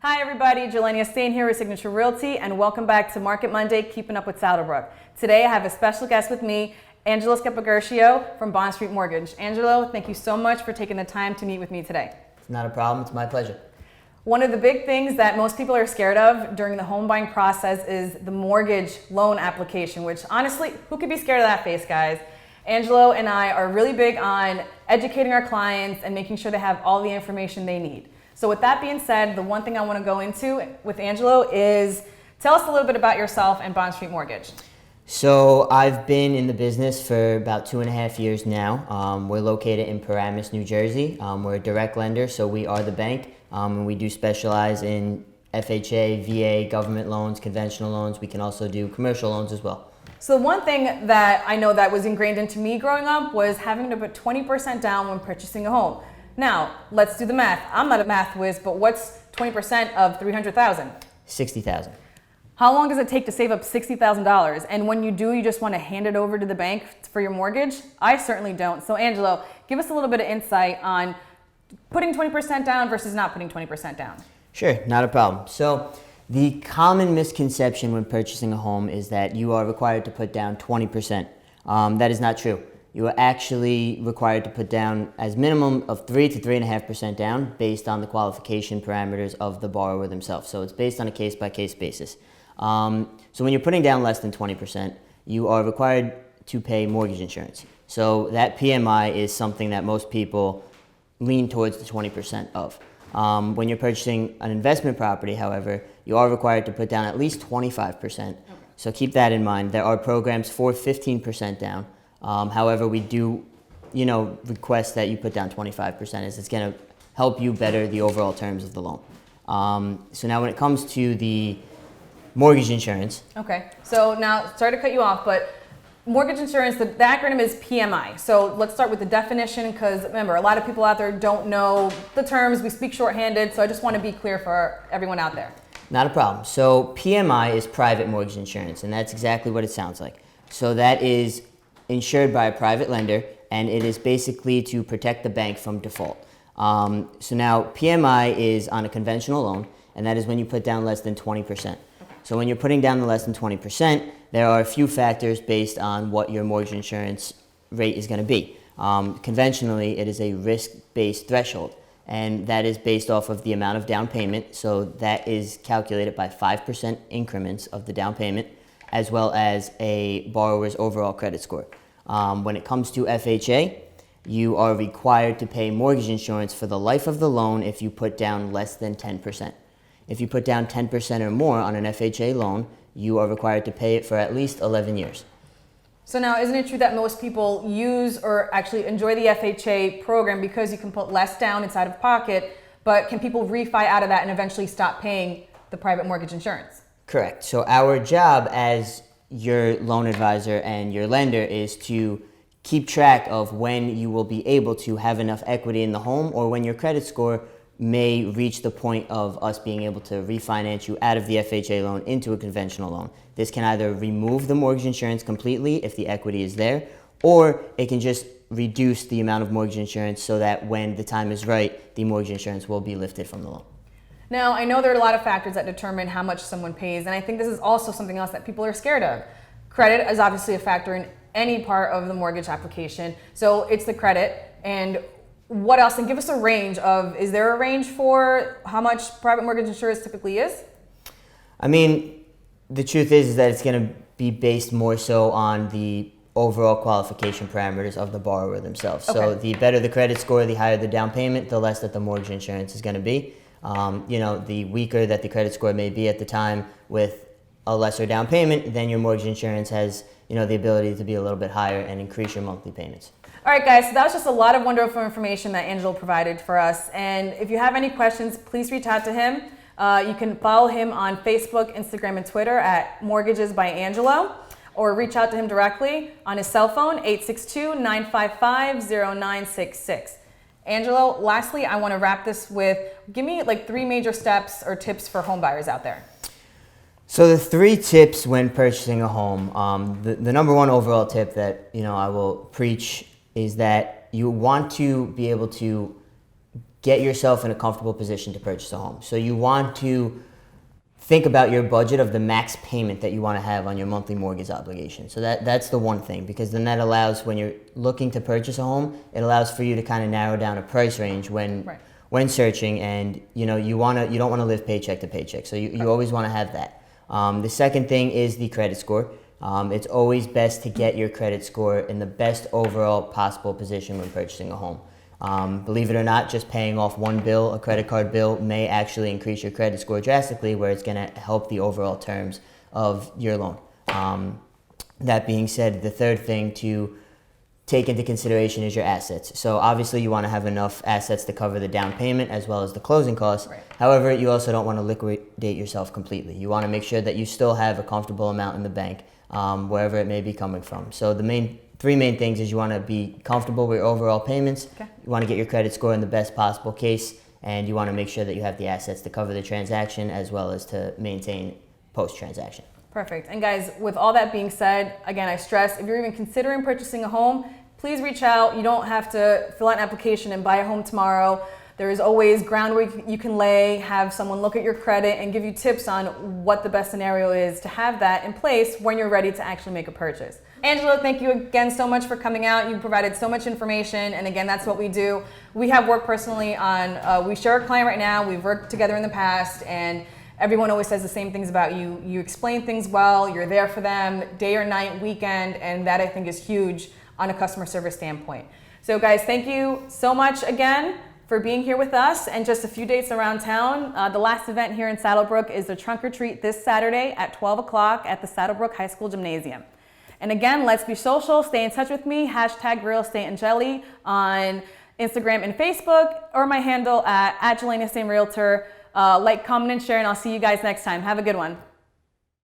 Hi everybody, Jelenia Stain here with Signature Realty, and welcome back to Market Monday, Keeping Up with Brook. Today I have a special guest with me, Angelo from Bond Street Mortgage. Angelo, thank you so much for taking the time to meet with me today. It's not a problem, it's my pleasure. One of the big things that most people are scared of during the home buying process is the mortgage loan application, which honestly, who could be scared of that face, guys? Angelo and I are really big on educating our clients and making sure they have all the information they need. So with that being said, the one thing I want to go into with Angelo is tell us a little bit about yourself and Bond Street Mortgage. So I've been in the business for about 2.5 years now. We're located in Paramus, New Jersey. We're a direct lender, so we are the bank. And we do specialize in FHA, VA, government loans, conventional loans. We can also do commercial loans as well. So one thing that I know that was ingrained into me growing up was having to put 20% down when purchasing a home. Now, let's do the math. I'm not a math whiz, but what's 20% of $300,000? $60,000. How long does it take to save up $60,000? And when you do, you just want to hand it over to the bank for your mortgage? I certainly don't. So Angelo, give us a little bit of insight on putting 20% down versus not putting 20% down. Sure, not a problem. So the common misconception when purchasing a home is that you are required to put down 20%. That is not true. You are actually required to put down as minimum of 3 to 3.5% down based on the qualification parameters of the borrower themselves. So it's based on a case-by-case basis. So when you're putting down less than 20%, you are required to pay mortgage insurance. So that PMI is something that most people lean towards the 20% of. When you're purchasing an investment property, however, you are required to put down at least 25%. Okay. So keep that in mind. There are programs for 15% down. However, we do, request that you put down 25% as it's going to help you better the overall terms of the loan. So now when it comes to the mortgage insurance. Okay, so now, sorry to cut you off, but mortgage insurance, the acronym is PMI. So let's start with the definition because remember, a lot of people out there don't know the terms. We speak shorthanded, so I just want to be clear for everyone out there. Not a problem. So PMI is private mortgage insurance, and that's exactly what it sounds like. So that is insured by a private lender, and it is basically to protect the bank from default. So now PMI is on a conventional loan, and that is when you put down less than 20%. So when you're putting down the less than 20%, there are a few factors based on what your mortgage insurance rate is going to be. Conventionally, it is a risk-based threshold, and that is based off of the amount of down payment. So that is calculated by 5% increments of the down payment, as well as a borrower's overall credit score. When it comes to FHA, you are required to pay mortgage insurance for the life of the loan if you put down less than 10%. If you put down 10% or more on an FHA loan, you are required to pay it for at least 11 years. So now, isn't it true that most people use or actually enjoy the FHA program because you can put less down inside of pocket, but can people refi out of that and eventually stop paying the private mortgage insurance? Correct. So our job as your loan advisor and your lender is to keep track of when you will be able to have enough equity in the home or when your credit score may reach the point of us being able to refinance you out of the FHA loan into a conventional loan. This can either remove the mortgage insurance completely if the equity is there, or it can just reduce the amount of mortgage insurance so that when the time is right, the mortgage insurance will be lifted from the loan. Now, I know there are a lot of factors that determine how much someone pays, and I think this is also something else that people are scared of. Credit is obviously a factor in any part of the mortgage application, so it's the credit. And what else? And give us a range of, is there a range for how much private mortgage insurance typically is? I mean, the truth is that it's going to be based more so on the overall qualification parameters of the borrower themselves. Okay. So the better the credit score, the higher the down payment, the less that the mortgage insurance is going to be. The weaker that the credit score may be at the time with a lesser down payment, then your mortgage insurance has, the ability to be a little bit higher and increase your monthly payments. All right, guys, so that was just a lot of wonderful information that Angelo provided for us. And if you have any questions, please reach out to him. You can follow him on Facebook, Instagram, and Twitter at Mortgages by Angelo, or reach out to him directly on his cell phone, 862-955-0966. Angelo, lastly, I want to wrap this with, give me like 3 major steps or tips for home buyers out there. So the 3 tips when purchasing a home, the number one overall tip that I will preach is that you want to be able to get yourself in a comfortable position to purchase a home. So you want to think about your budget of the max payment that you want to have on your monthly mortgage obligation. So that's the one thing, because then that allows, when you're looking to purchase a home, it allows for you to kind of narrow down a price range when searching, and you don't want to live paycheck to paycheck. So you always want to have that. The second thing is the credit score. It's always best to get your credit score in the best overall possible position when purchasing a home. Believe it or not, just paying off one bill, a credit card bill, may actually increase your credit score drastically, where it's going to help the overall terms of your loan. That being said, the third thing to take into consideration is your assets. So obviously you want to have enough assets to cover the down payment as well as the closing costs. Right. However, you also don't want to liquidate yourself completely. You want to make sure that you still have a comfortable amount in the bank, wherever it may be coming from. So the three main things is you want to be comfortable with your overall payments. Okay. You want to get your credit score in the best possible case, and you want to make sure that you have the assets to cover the transaction as well as to maintain post-transaction. Perfect. And guys, with all that being said, again, I stress, if you're even considering purchasing a home, please reach out. You don't have to fill out an application and buy a home tomorrow. There is always groundwork you can lay, have someone look at your credit and give you tips on what the best scenario is to have that in place when you're ready to actually make a purchase. Angelo, thank you again so much for coming out. You provided so much information, and again, that's what we do. We have worked personally on, we share a client right now, we've worked together in the past, and everyone always says the same things about you. You explain things well, you're there for them, day or night, weekend, and that I think is huge on a customer service standpoint. So guys, thank you so much again for being here with us, and just a few dates around town. The last event here in Saddlebrook is the Trunk or Treat this Saturday at 12 o'clock at the Saddlebrook High School Gymnasium. And again, let's be social, stay in touch with me, hashtag realestateandjele on Instagram and Facebook, or my handle at Jelena Same Realtor. Like, comment, and share, and I'll see you guys next time. Have a good one.